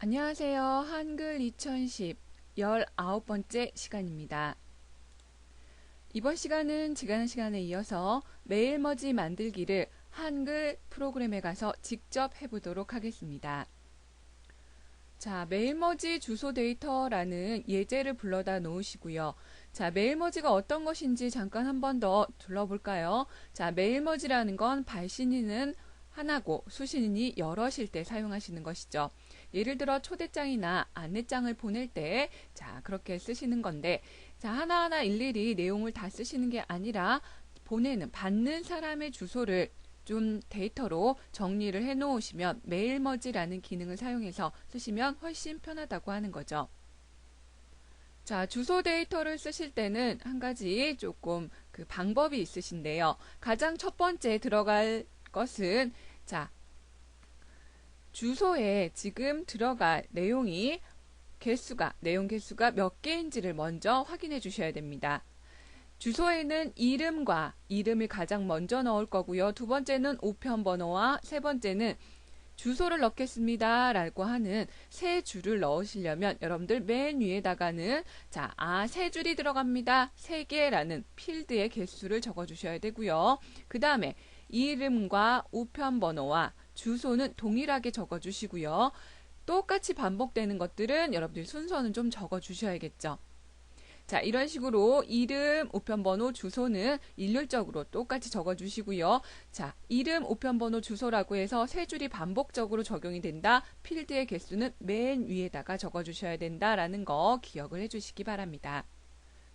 안녕하세요. 한글 2010 19번째 시간입니다. 이번 시간은 지난 시간에 이어서 메일머지 만들기를 한글 프로그램에 가서 직접 해보도록 하겠습니다. 자, 메일머지 주소 데이터라는 예제를 불러다 놓으시고요. 자, 메일머지가 어떤 것인지 잠깐 한 번 더 둘러볼까요? 자, 메일머지라는 건 발신인은 하나고 수신인이 여럿일 때 사용하시는 것이죠. 예를 들어 초대장이나 안내장을 보낼 때, 자, 그렇게 쓰시는 건데, 자, 하나하나 일일이 내용을 다 쓰시는 게 아니라 받는 사람의 주소를 좀 데이터로 정리를 해 놓으시면 메일머지라는 기능을 사용해서 쓰시면 훨씬 편하다고 하는 거죠. 자, 주소 데이터를 쓰실 때는 한 가지 조금 그 방법이 있으신데요. 가장 첫 번째 들어갈 것은, 자, 주소에 지금 들어갈 내용 개수가 몇 개인지를 먼저 확인해 주셔야 됩니다. 주소에는 이름을 가장 먼저 넣을 거고요. 두 번째는 우편번호와 세 번째는 주소를 넣겠습니다 라고 하는 세 줄을 넣으시려면 여러분들 맨 위에다가는 세 줄이 들어갑니다. 세 개라는 필드의 개수를 적어 주셔야 되고요. 그 다음에 이름과 우편번호와 주소는 동일하게 적어 주시고요. 똑같이 반복되는 것들은 여러분들 순서는 좀 적어 주셔야겠죠. 자, 이런 식으로 이름, 우편번호, 주소는 일률적으로 똑같이 적어주시고요. 자, 이름, 우편번호, 주소라고 해서 세 줄이 반복적으로 적용이 된다. 필드의 개수는 맨 위에다가 적어주셔야 된다라는 거 기억을 해주시기 바랍니다.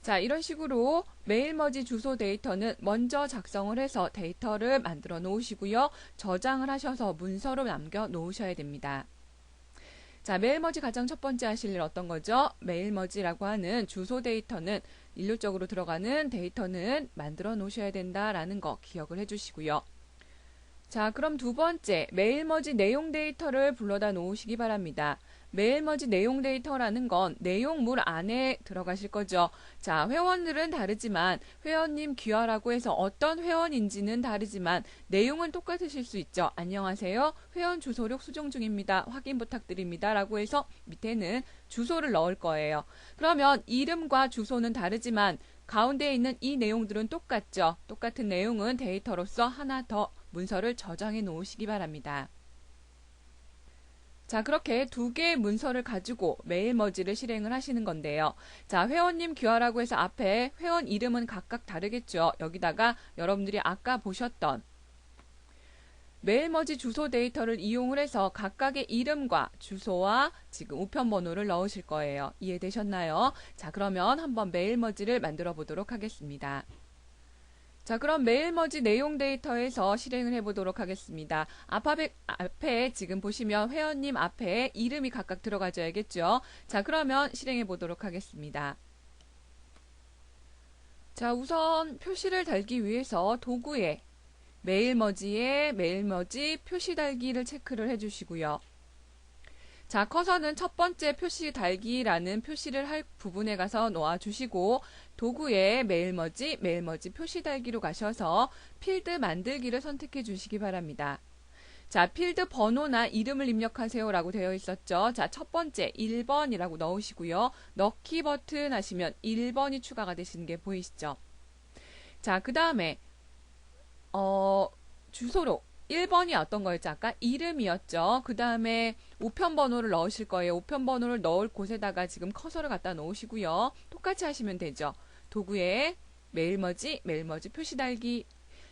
자, 이런 식으로 메일머지 주소 데이터는 먼저 작성을 해서 데이터를 만들어 놓으시고요. 저장을 하셔서 문서로 남겨 놓으셔야 됩니다. 자, 메일머지 가장 첫 번째 하실 일 어떤 거죠? 메일머지라고 하는 주소 데이터는 일률적으로 들어가는 데이터는 만들어 놓으셔야 된다라는 거 기억을 해주시고요. 자, 그럼 두 번째 메일머지 내용 데이터를 불러다 놓으시기 바랍니다. 메일머지 내용 데이터라는 건 내용물 안에 들어가실 거죠. 자, 회원들은 다르지만 회원님 귀하라고 해서 어떤 회원인지는 다르지만 내용은 똑같으실 수 있죠. 안녕하세요. 회원 주소록 수정 중입니다. 확인 부탁드립니다. 라고 해서 밑에는 주소를 넣을 거예요. 그러면 이름과 주소는 다르지만 가운데에 있는 이 내용들은 똑같죠. 똑같은 내용은 데이터로서 하나 더 문서를 저장해 놓으시기 바랍니다. 자, 그렇게 두 개의 문서를 가지고 메일머지를 실행을 하시는 건데요. 자, 회원님 귀하라고 해서 앞에 회원 이름은 각각 다르겠죠. 여기다가 여러분들이 아까 보셨던 메일머지 주소 데이터를 이용을 해서 각각의 이름과 주소와 지금 우편번호를 넣으실 거예요. 이해되셨나요? 자, 그러면 한번 메일머지를 만들어 보도록 하겠습니다. 자, 그럼 메일머지 내용 데이터에서 실행을 해보도록 하겠습니다. 앞에 지금 보시면 회원님 앞에 이름이 각각 들어가줘야겠죠. 자, 그러면 실행해 보도록 하겠습니다. 자, 우선 표시를 달기 위해서 도구에 메일머지에 메일머지 표시 달기를 체크를 해주시고요. 자, 커서는 첫 번째 표시 달기라는 표시를 할 부분에 가서 놓아주시고 도구에 메일머지 표시 달기로 가셔서 필드 만들기를 선택해 주시기 바랍니다. 자, 필드 번호나 이름을 입력하세요 라고 되어 있었죠. 자, 첫 번째 1번이라고 넣으시고요. 넣기 버튼 하시면 1번이 추가가 되시는 게 보이시죠? 자, 그 다음에 주소로 1번이 어떤 거였죠? 아까 이름이었죠. 그 다음에 우편번호를 넣으실 거예요. 우편번호를 넣을 곳에다가 지금 커서를 갖다 놓으시고요. 똑같이 하시면 되죠. 도구에 메일머지 표시 달기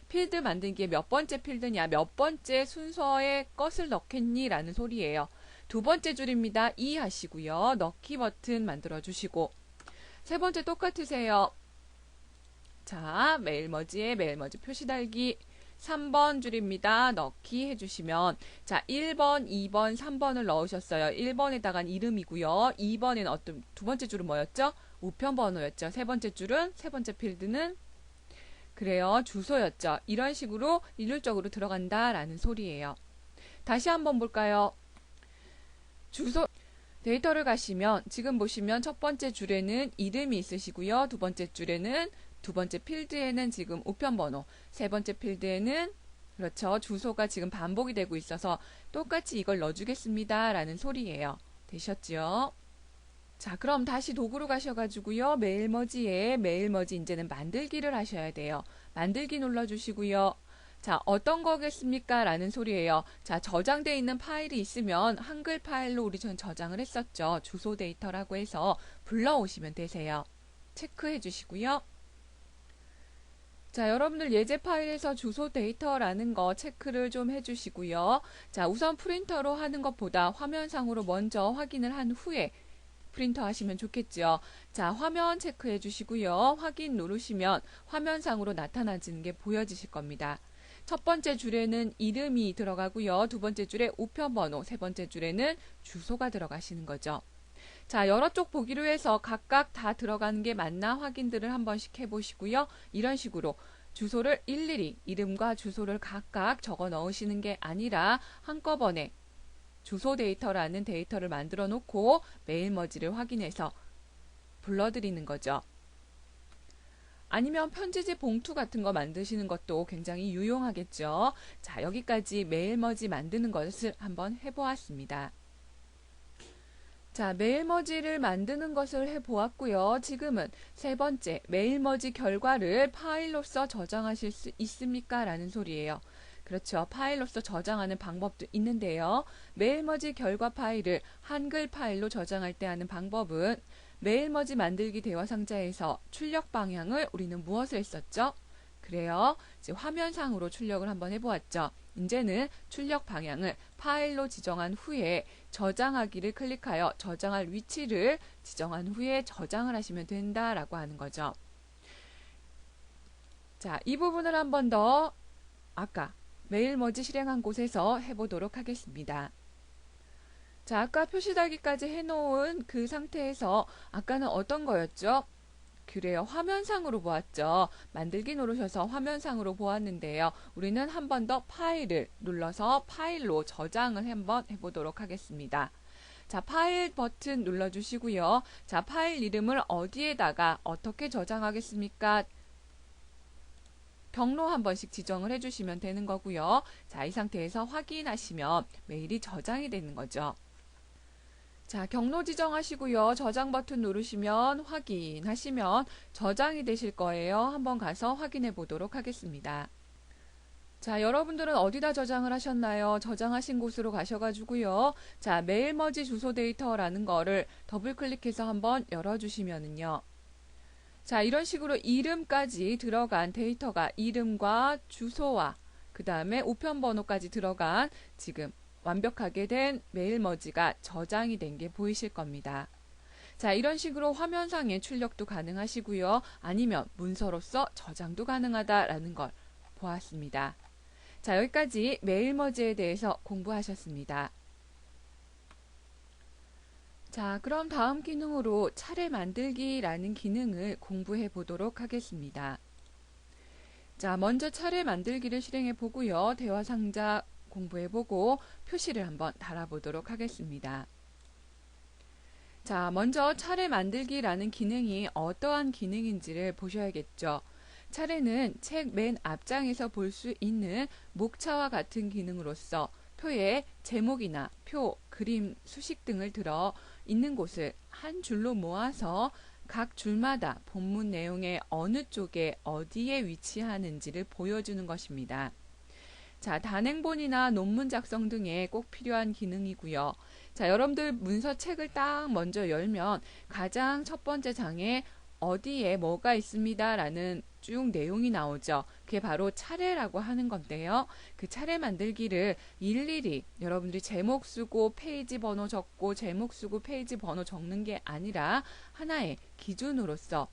필드 만들기에 몇 번째 필드냐, 몇 번째 순서의 것을 넣겠니? 라는 소리예요. 두 번째 줄입니다. 2 하시고요. 넣기 버튼 만들어 주시고 세 번째 똑같으세요. 자, 메일머지에 메일머지 표시 달기 3번 줄입니다. 넣기 해주시면 자, 1번, 2번, 3번을 넣으셨어요. 1번에다간 이름이고요. 2번에는 두 번째 줄은 뭐였죠? 우편번호였죠. 세 번째 줄은 세 번째 필드는 그래요. 주소였죠. 이런 식으로 일률적으로 들어간다라는 소리예요. 다시 한번 볼까요? 주소 데이터를 가시면 지금 보시면 첫 번째 줄에는 이름이 있으시고요. 두 번째 줄에는 두 번째 필드에는 지금 우편번호, 세 번째 필드에는 그렇죠. 주소가 지금 반복이 되고 있어서 똑같이 이걸 넣어주겠습니다 라는 소리예요. 되셨죠? 자, 그럼 다시 도구로 가셔가지고요. 메일머지에 메일머지 이제는 만들기를 하셔야 돼요. 만들기 눌러주시고요. 자, 어떤 거겠습니까? 라는 소리예요. 자, 저장되어 있는 파일이 있으면 한글 파일로 우리 전 저장을 했었죠. 주소 데이터라고 해서 불러오시면 되세요. 체크해 주시고요. 자, 여러분들 예제 파일에서 주소 데이터라는 거 체크를 좀 해주시고요. 자, 우선 프린터로 하는 것보다 화면상으로 먼저 확인을 한 후에 프린터 하시면 좋겠죠. 자, 화면 체크해 주시고요. 확인 누르시면 화면상으로 나타나지는 게 보여지실 겁니다. 첫 번째 줄에는 이름이 들어가고요. 두 번째 줄에 우편번호, 세 번째 줄에는 주소가 들어가시는 거죠. 자, 여러 쪽 보기로 해서 각각 다 들어가는 게 맞나 확인들을 한 번씩 해보시고요. 이런 식으로 주소를 일일이 이름과 주소를 각각 적어 넣으시는 게 아니라 한꺼번에 주소 데이터라는 데이터를 만들어 놓고 메일머지를 확인해서 불러드리는 거죠. 아니면 편지지 봉투 같은 거 만드시는 것도 굉장히 유용하겠죠. 자, 여기까지 메일머지 만드는 것을 한번 해보았습니다. 자, 메일머지를 만드는 것을 해보았고요. 지금은 세 번째, 메일머지 결과를 파일로서 저장하실 수 있습니까? 라는 소리예요. 그렇죠. 파일로서 저장하는 방법도 있는데요. 메일머지 결과 파일을 한글 파일로 저장할 때 하는 방법은 메일머지 만들기 대화 상자에서 출력 방향을 우리는 무엇을 했었죠? 그래요. 이제 화면상으로 출력을 한번 해보았죠. 이제는 출력 방향을 파일로 지정한 후에 저장하기를 클릭하여 저장할 위치를 지정한 후에 저장을 하시면 된다라고 하는 거죠. 자, 이 부분을 한번 더 아까 메일머지 실행한 곳에서 해보도록 하겠습니다. 자, 아까 표시달기까지 해놓은 그 상태에서 아까는 어떤 거였죠? 그래요. 화면상으로 보았죠. 만들기 누르셔서 화면상으로 보았는데요. 우리는 한 번 더 파일을 눌러서 파일로 저장을 한번 해보도록 하겠습니다. 자, 파일 버튼 눌러주시고요. 자, 파일 이름을 어디에다가 어떻게 저장하겠습니까? 경로 한 번씩 지정을 해주시면 되는 거고요. 자, 이 상태에서 확인하시면 메일이 저장이 되는 거죠. 자, 경로 지정하시고요. 저장 버튼 누르시면 확인하시면 저장이 되실 거예요. 한번 가서 확인해 보도록 하겠습니다. 자, 여러분들은 어디다 저장을 하셨나요? 저장하신 곳으로 가셔가지고요. 자, 메일머지 주소 데이터라는 거를 더블 클릭해서 한번 열어주시면은요. 자, 이런 식으로 이름까지 들어간 데이터가 이름과 주소와 그 다음에 우편번호까지 들어간 지금 완벽하게 된 메일머지가 저장이 된 게 보이실 겁니다. 자, 이런 식으로 화면상의 출력도 가능하시고요. 아니면 문서로서 저장도 가능하다라는 걸 보았습니다. 자, 여기까지 메일머지에 대해서 공부하셨습니다. 자, 그럼 다음 기능으로 차례 만들기라는 기능을 공부해 보도록 하겠습니다. 자, 먼저 차례 만들기를 실행해 보고요. 대화 상자 공부해 보고 표시를 한번 달아보도록 하겠습니다. 자, 먼저 차례 만들기라는 기능이 어떠한 기능인지를 보셔야겠죠. 차례는 책 맨 앞장에서 볼 수 있는 목차와 같은 기능으로서 표에 제목이나 표, 그림, 수식 등을 들어 있는 곳을 한 줄로 모아서 각 줄마다 본문 내용의 어느 쪽에 어디에 위치하는지를 보여주는 것입니다. 자, 단행본이나 논문 작성 등에 꼭 필요한 기능이고요. 자, 여러분들 문서책을 딱 먼저 열면 가장 첫 번째 장에 어디에 뭐가 있습니다 라는 쭉 내용이 나오죠. 그게 바로 차례라고 하는 건데요. 그 차례 만들기를 일일이 여러분들이 제목 쓰고 페이지 번호 적고 제목 쓰고 페이지 번호 적는 게 아니라 하나의 기준으로서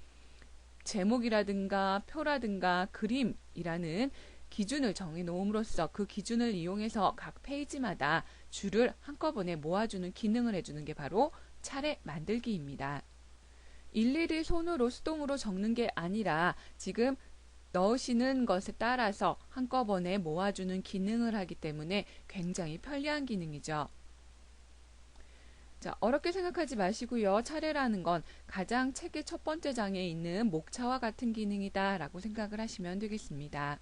제목이라든가 표라든가 그림이라는 기준을 정해 놓음으로써 그 기준을 이용해서 각 페이지마다 줄을 한꺼번에 모아주는 기능을 해주는 게 바로 차례 만들기입니다. 일일이 손으로 수동으로 적는 게 아니라 지금 넣으시는 것에 따라서 한꺼번에 모아주는 기능을 하기 때문에 굉장히 편리한 기능이죠. 자, 어렵게 생각하지 마시고요. 차례라는 건 가장 책의 첫 번째 장에 있는 목차와 같은 기능이다 라고 생각을 하시면 되겠습니다.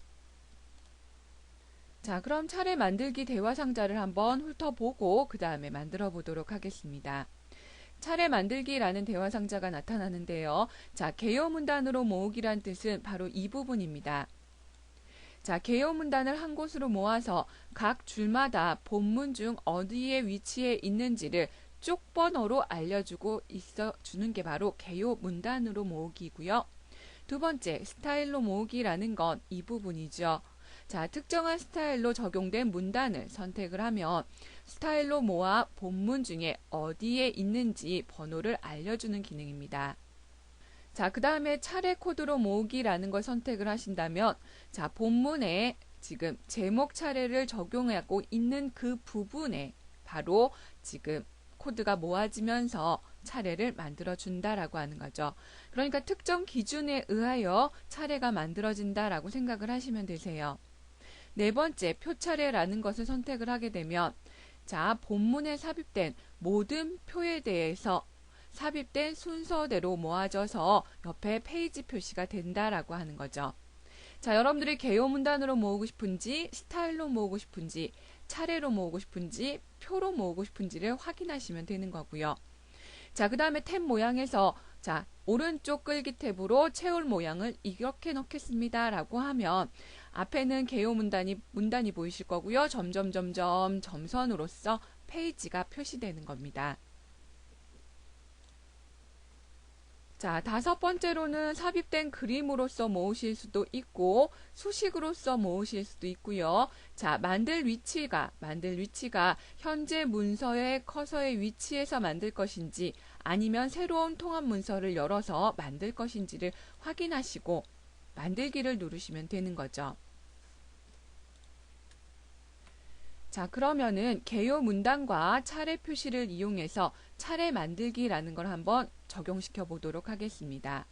자, 그럼 차례 만들기 대화 상자를 한번 훑어보고 그 다음에 만들어 보도록 하겠습니다. 차례 만들기라는 대화 상자가 나타나는데요. 자, 개요 문단으로 모으기란 뜻은 바로 이 부분입니다. 자, 개요 문단을 한 곳으로 모아서 각 줄마다 본문 중 어디에 위치해 있는지를 쪽번호로 알려주고 주는 게 바로 개요 문단으로 모으기고요. 두 번째, 스타일로 모으기라는 건 이 부분이죠. 자, 특정한 스타일로 적용된 문단을 선택을 하면 스타일로 모아 본문 중에 어디에 있는지 번호를 알려주는 기능입니다. 자, 그 다음에 차례 코드로 모으기라는 걸 선택을 하신다면 자, 본문에 지금 제목 차례를 적용하고 있는 그 부분에 바로 지금 코드가 모아지면서 차례를 만들어 준다라고 하는 거죠. 그러니까 특정 기준에 의하여 차례가 만들어진다라고 생각을 하시면 되세요. 네 번째, 표차례라는 것을 선택을 하게 되면 자, 본문에 삽입된 모든 표에 대해서 삽입된 순서대로 모아져서 옆에 페이지 표시가 된다라고 하는 거죠. 자, 여러분들이 개요 문단으로 모으고 싶은지, 스타일로 모으고 싶은지, 차례로 모으고 싶은지, 표로 모으고 싶은지를 확인하시면 되는 거고요. 자, 그 다음에 탭 모양에서 자, 오른쪽 끌기 탭으로 채울 모양을 이렇게 넣겠습니다 라고 하면 앞에는 개요 문단이 보이실 거고요. 점점점점 점선으로서 페이지가 표시되는 겁니다. 자, 다섯 번째로는 삽입된 그림으로써 모으실 수도 있고 수식으로써 모으실 수도 있고요. 자, 만들 위치가 현재 문서의 커서의 위치에서 만들 것인지 아니면 새로운 통합 문서를 열어서 만들 것인지를 확인하시고 만들기를 누르시면 되는 거죠. 자, 그러면은 개요 문단과 차례 표시를 이용해서 차례 만들기라는 걸 한번 적용시켜 보도록 하겠습니다.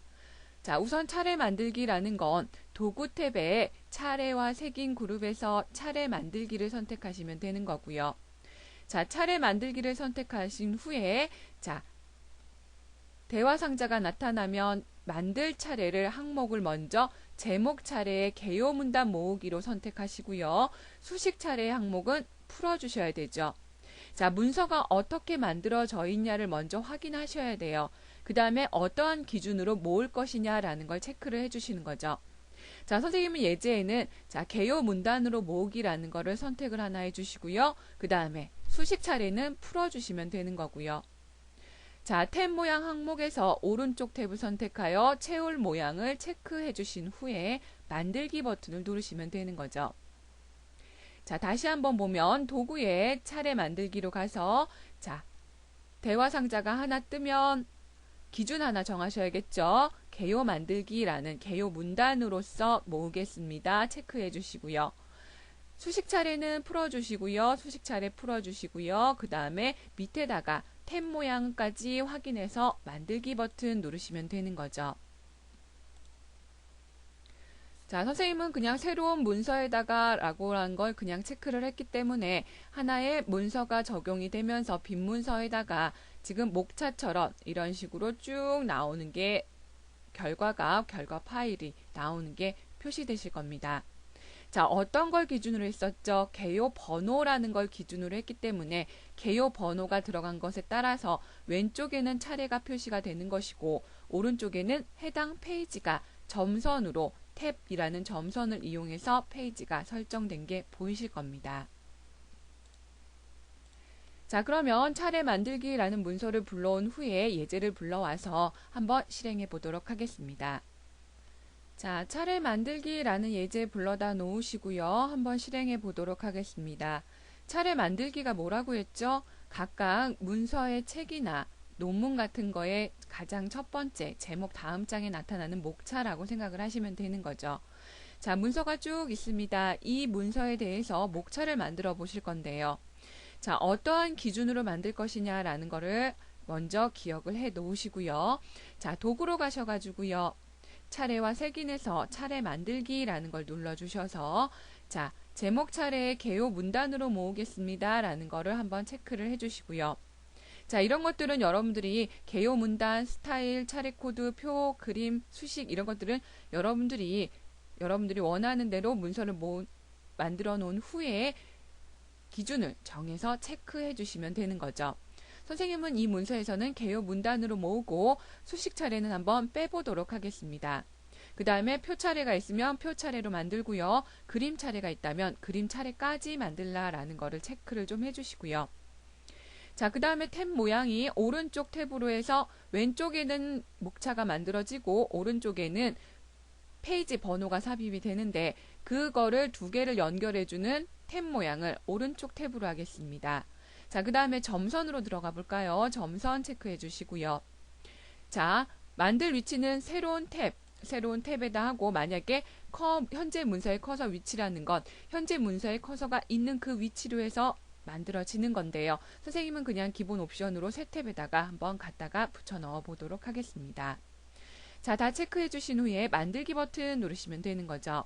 자, 우선 차례 만들기라는 건 도구 탭에 차례와 색인 그룹에서 차례 만들기를 선택하시면 되는 거고요. 자, 차례 만들기를 선택하신 후에 자, 대화 상자가 나타나면 만들 차례를 항목을 먼저 제목 차례의 개요 문단 모으기로 선택하시고요. 수식 차례의 항목은 풀어주셔야 되죠. 자, 문서가 어떻게 만들어져 있냐를 먼저 확인하셔야 돼요. 그 다음에 어떠한 기준으로 모을 것이냐라는 걸 체크를 해주시는 거죠. 자, 선생님은 예제에는 자, 개요 문단으로 모으기라는 거를 선택을 하나 해주시고요. 그 다음에 수식 차례는 풀어주시면 되는 거고요. 자, 탭 모양 항목에서 오른쪽 탭을 선택하여 채울 모양을 체크해 주신 후에 만들기 버튼을 누르시면 되는 거죠. 자, 다시 한번 보면 도구에 차례 만들기로 가서 자, 대화 상자가 하나 뜨면 기준 하나 정하셔야겠죠. 개요 만들기라는 개요 문단으로서 모으겠습니다. 체크해 주시고요. 수식 차례는 풀어주시고요. 수식 차례 풀어주시고요. 그 다음에 밑에다가 탭 모양까지 확인해서 만들기 버튼 누르시면 되는 거죠. 자, 선생님은 그냥 새로운 문서에다가 라고 한 걸 그냥 체크를 했기 때문에 하나의 문서가 적용이 되면서 빈 문서에다가 지금 목차처럼 이런 식으로 쭉 나오는 게 결과 파일이 나오는 게 표시되실 겁니다. 자, 어떤 걸 기준으로 했었죠? 개요 번호라는 걸 기준으로 했기 때문에 개요 번호가 들어간 것에 따라서 왼쪽에는 차례가 표시가 되는 것이고 오른쪽에는 해당 페이지가 점선으로 탭이라는 점선을 이용해서 페이지가 설정된 게 보이실 겁니다. 자, 그러면 차례 만들기라는 문서를 불러온 후에 예제를 불러와서 한번 실행해 보도록 하겠습니다. 자, 차례 만들기라는 예제 불러다 놓으시고요. 한번 실행해 보도록 하겠습니다. 차례 만들기가 뭐라고 했죠? 각각 문서의 책이나 논문 같은 거에 가장 첫 번째 제목 다음 장에 나타나는 목차라고 생각을 하시면 되는 거죠. 자, 문서가 쭉 있습니다. 이 문서에 대해서 목차를 만들어 보실 건데요. 자, 어떠한 기준으로 만들 것이냐라는 거를 먼저 기억을 해 놓으시고요. 자, 도구로 가셔가지고요. 차례와 색인에서 차례 만들기라는 걸 눌러주셔서 자, 제목 차례의 개요 문단으로 모으겠습니다 라는 거를 한번 체크를 해주시고요. 자, 이런 것들은 여러분들이 개요 문단, 스타일, 차례 코드, 표, 그림, 수식 이런 것들은 여러분들이 원하는 대로 문서를 만들어 놓은 후에 기준을 정해서 체크해 주시면 되는 거죠. 선생님은 이 문서에서는 개요 문단으로 모으고 수식 차례는 한번 빼보도록 하겠습니다. 그 다음에 표 차례가 있으면 표 차례로 만들고요. 그림 차례가 있다면 그림 차례까지 만들라라는 거를 체크를 좀 해주시고요. 자, 그 다음에 탭 모양이 오른쪽 탭으로 해서 왼쪽에는 목차가 만들어지고 오른쪽에는 페이지 번호가 삽입이 되는데 그거를 두 개를 연결해주는 탭 모양을 오른쪽 탭으로 하겠습니다. 자, 그 다음에 점선으로 들어가 볼까요? 점선 체크해 주시고요. 자, 만들 위치는 새로운 탭에다 하고 만약에 현재 문서의 커서 위치라는 건 현재 문서의 커서가 있는 그 위치로 해서 만들어지는 건데요. 선생님은 그냥 기본 옵션으로 새 탭에다가 한번 갖다가 붙여 넣어 보도록 하겠습니다. 자, 다 체크해 주신 후에 만들기 버튼 누르시면 되는 거죠.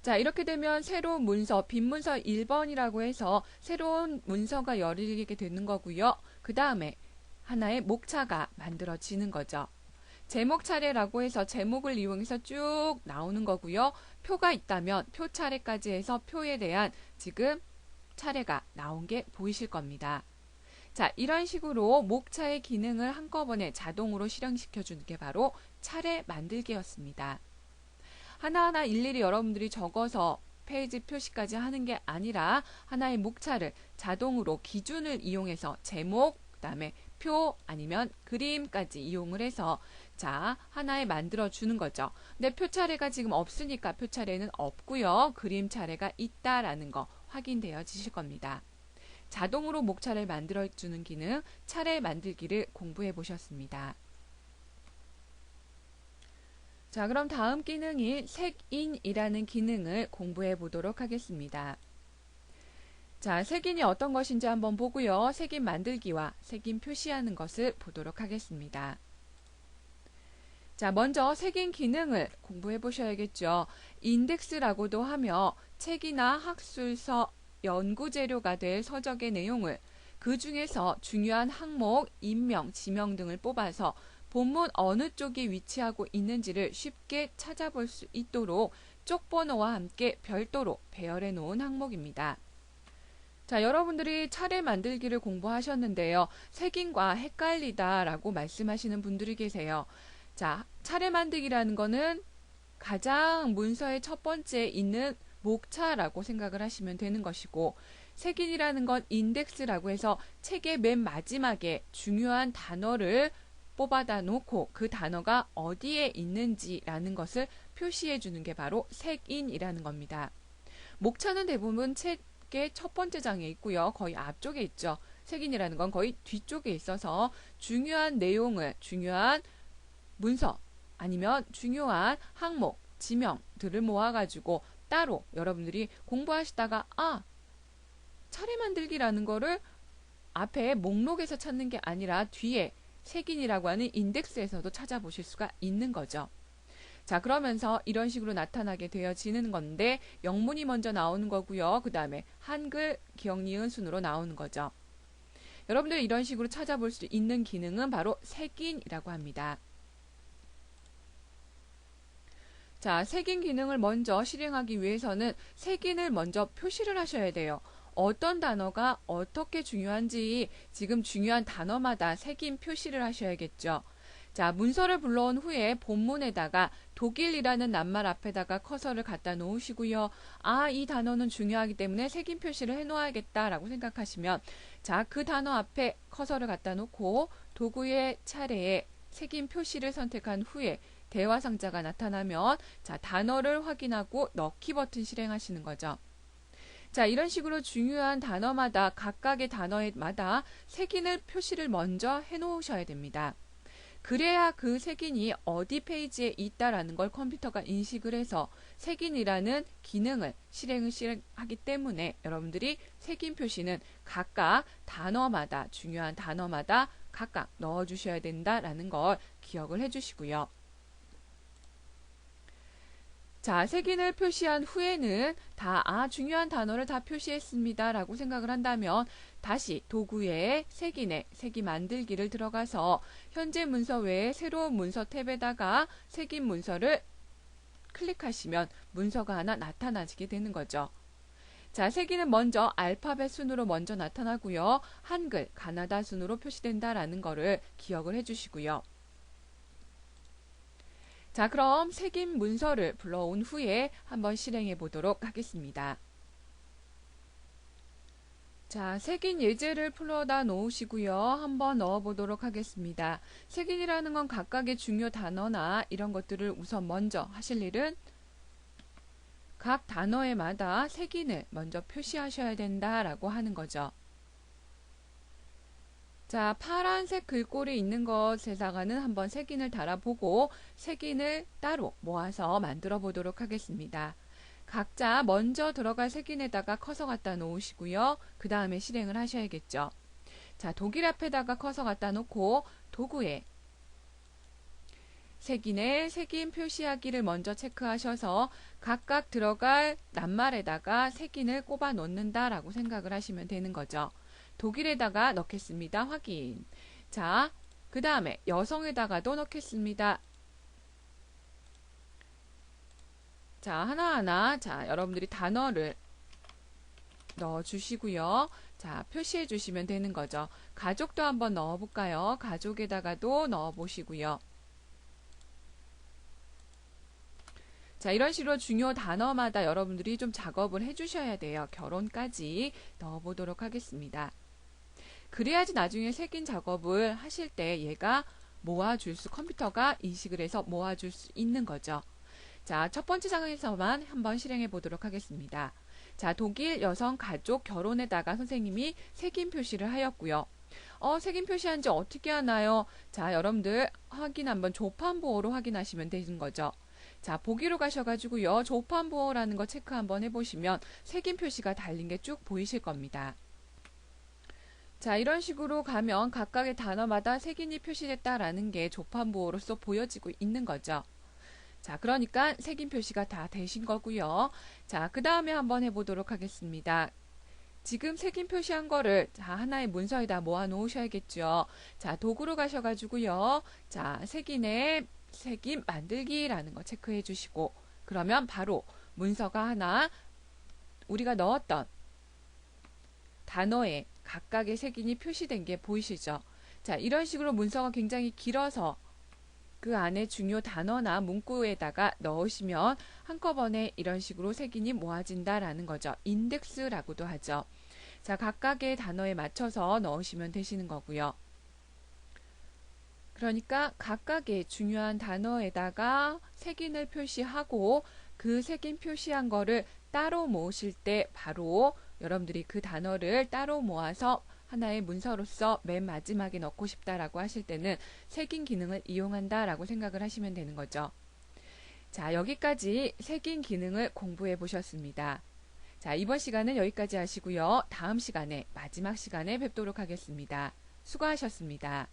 자, 이렇게 되면 새로운 문서, 빈 문서 1번이라고 해서 새로운 문서가 열리게 되는 거고요. 그 다음에 하나의 목차가 만들어지는 거죠. 제목 차례라고 해서 제목을 이용해서 쭉 나오는 거고요. 표가 있다면 표 차례까지 해서 표에 대한 지금 차례가 나온 게 보이실 겁니다. 자, 이런 식으로 목차의 기능을 한꺼번에 자동으로 실행시켜 주는 게 바로 차례 만들기였습니다. 하나하나 일일이 여러분들이 적어서 페이지 표시까지 하는 게 아니라 하나의 목차를 자동으로 기준을 이용해서 제목, 그 다음에 표 아니면 그림까지 이용을 해서 자, 하나에 만들어 주는 거죠. 근데 표 차례가 지금 없으니까 표 차례는 없고요. 그림 차례가 있다라는 거 확인되어지실 겁니다. 자동으로 목차를 만들어 주는 기능, 차례 만들기를 공부해 보셨습니다. 자, 그럼 다음 기능인 색인이라는 기능을 공부해 보도록 하겠습니다. 자, 색인이 어떤 것인지 한번 보고요. 색인 만들기와 색인 표시하는 것을 보도록 하겠습니다. 자, 먼저 색인 기능을 공부해 보셔야겠죠. 인덱스라고도 하며 책이나 학술서, 연구재료가 될 서적의 내용을 그 중에서 중요한 항목, 인명, 지명 등을 뽑아서 본문 어느 쪽에 위치하고 있는지를 쉽게 찾아볼 수 있도록 쪽번호와 함께 별도로 배열해 놓은 항목입니다. 자, 여러분들이 차례 만들기를 공부하셨는데요. 색인과 헷갈리다라고 말씀하시는 분들이 계세요. 자, 차례 만들기라는 거는 가장 문서의 첫 번째에 있는 목차라고 생각을 하시면 되는 것이고 색인이라는 건 인덱스라고 해서 책의 맨 마지막에 중요한 단어를 뽑아다 놓고 그 단어가 어디에 있는지라는 것을 표시해 주는 게 바로 색인이라는 겁니다. 목차는 대부분 책의 첫 번째 장에 있고요. 거의 앞쪽에 있죠. 색인이라는 건 거의 뒤쪽에 있어서 중요한 내용을, 중요한 문서 아니면 중요한 항목, 지명들을 모아가지고 따로 여러분들이 공부하시다가 차례 만들기라는 거를 앞에 목록에서 찾는 게 아니라 뒤에 색인이라고 하는 인덱스에서도 찾아보실 수가 있는 거죠. 자, 그러면서 이런 식으로 나타나게 되어지는 건데 영문이 먼저 나오는 거고요. 그 다음에 한글, 기억, 니은 순으로 나오는 거죠. 여러분들 이런 식으로 찾아볼 수 있는 기능은 바로 색인이라고 합니다. 자, 색인 기능을 먼저 실행하기 위해서는 색인을 먼저 표시를 하셔야 돼요. 어떤 단어가 어떻게 중요한지 지금 중요한 단어마다 색인 표시를 하셔야겠죠. 자, 문서를 불러온 후에 본문에다가 독일이라는 낱말 앞에다가 커서를 갖다 놓으시고요. 이 단어는 중요하기 때문에 색인 표시를 해놓아야겠다라고 생각하시면 자, 그 단어 앞에 커서를 갖다 놓고 도구의 차례에 색인 표시를 선택한 후에 대화 상자가 나타나면 자, 단어를 확인하고 넣기 버튼 실행하시는 거죠. 자, 이런 식으로 중요한 단어마다 각각의 단어마다 색인을 표시를 먼저 해놓으셔야 됩니다. 그래야 그 색인이 어디 페이지에 있다라는 걸 컴퓨터가 인식을 해서 색인이라는 기능을 실행하기 때문에 여러분들이 색인 표시는 각각 단어마다 중요한 단어마다 각각 넣어주셔야 된다라는 걸 기억을 해주시고요. 자, 색인을 표시한 후에는 중요한 단어를 다 표시했습니다 라고 생각을 한다면 다시 도구에 색인 만들기를 들어가서 현재 문서 외에 새로운 문서 탭에다가 색인 문서를 클릭하시면 문서가 하나 나타나게 되는 거죠. 자, 세기는 먼저 알파벳 순으로 먼저 나타나고요. 한글, 가나다 순으로 표시된다라는 거를 기억을 해주시고요. 자, 그럼 새긴 문서를 불러온 후에 한번 실행해 보도록 하겠습니다. 자, 색인 예제를 풀어다 놓으시고요. 한번 넣어보도록 하겠습니다. 색인이라는 건 각각의 중요 단어나 이런 것들을 우선 먼저 하실 일은 각 단어에마다 색인을 먼저 표시하셔야 된다라고 하는 거죠. 자, 파란색 글꼴이 있는 것에다가는 한번 색인을 달아보고 색인을 따로 모아서 만들어 보도록 하겠습니다. 각자 먼저 들어갈 색인에다가 커서 갖다 놓으시고요. 그 다음에 실행을 하셔야겠죠. 자, 독일 앞에다가 커서 갖다 놓고 도구에 색인에 색인 표시하기를 먼저 체크하셔서 각각 들어갈 낱말에다가 색인을 꼽아 놓는다라고 생각을 하시면 되는 거죠. 독일에다가 넣겠습니다. 확인. 자, 그 다음에 여성에다가도 넣겠습니다. 자, 하나하나, 자, 여러분들이 단어를 넣어주시고요. 자, 표시해 주시면 되는 거죠. 가족도 한번 넣어볼까요? 가족에다가도 넣어보시고요. 자, 이런 식으로 중요 단어마다 여러분들이 좀 작업을 해주셔야 돼요. 결혼까지 넣어보도록 하겠습니다. 그래야지 나중에 색인 작업을 하실 때 얘가 컴퓨터가 인식을 해서 모아줄 수 있는 거죠. 자, 첫 번째 장에서만 한번 실행해 보도록 하겠습니다. 자, 독일 여성 가족 결혼에다가 선생님이 색인 표시를 하였고요. 색인 표시한 지 어떻게 하나요? 자, 여러분들 확인 한번 조판부호로 확인하시면 되는 거죠. 자, 보기로 가셔가지고요. 조판부호라는 거 체크 한번 해보시면 색인 표시가 달린 게 쭉 보이실 겁니다. 자, 이런 식으로 가면 각각의 단어마다 색인이 표시됐다라는 게 조판부호로서 보여지고 있는 거죠. 자, 그러니까 색인 표시가 다 되신 거고요. 자, 그 다음에 한번 해보도록 하겠습니다. 지금 색인 표시한 거를 자, 하나의 문서에다 모아 놓으셔야겠죠. 자, 도구로 가셔가지고요. 자, 색인 만들기라는 거 체크해 주시고 그러면 바로 문서가 하나 우리가 넣었던 단어에 각각의 색인이 표시된 게 보이시죠? 자, 이런 식으로 문서가 굉장히 길어서 그 안에 중요 단어나 문구에다가 넣으시면 한꺼번에 이런 식으로 색인이 모아진다라는 거죠. 인덱스라고도 하죠. 자, 각각의 단어에 맞춰서 넣으시면 되시는 거고요. 그러니까 각각의 중요한 단어에다가 색인을 표시하고 그 색인 표시한 거를 따로 모으실 때 바로 여러분들이 그 단어를 따로 모아서 하나의 문서로서 맨 마지막에 넣고 싶다라고 하실 때는 색인 기능을 이용한다라고 생각을 하시면 되는 거죠. 자, 여기까지 색인 기능을 공부해 보셨습니다. 자, 이번 시간은 여기까지 하시고요. 다음 시간에 마지막 시간에 뵙도록 하겠습니다. 수고하셨습니다.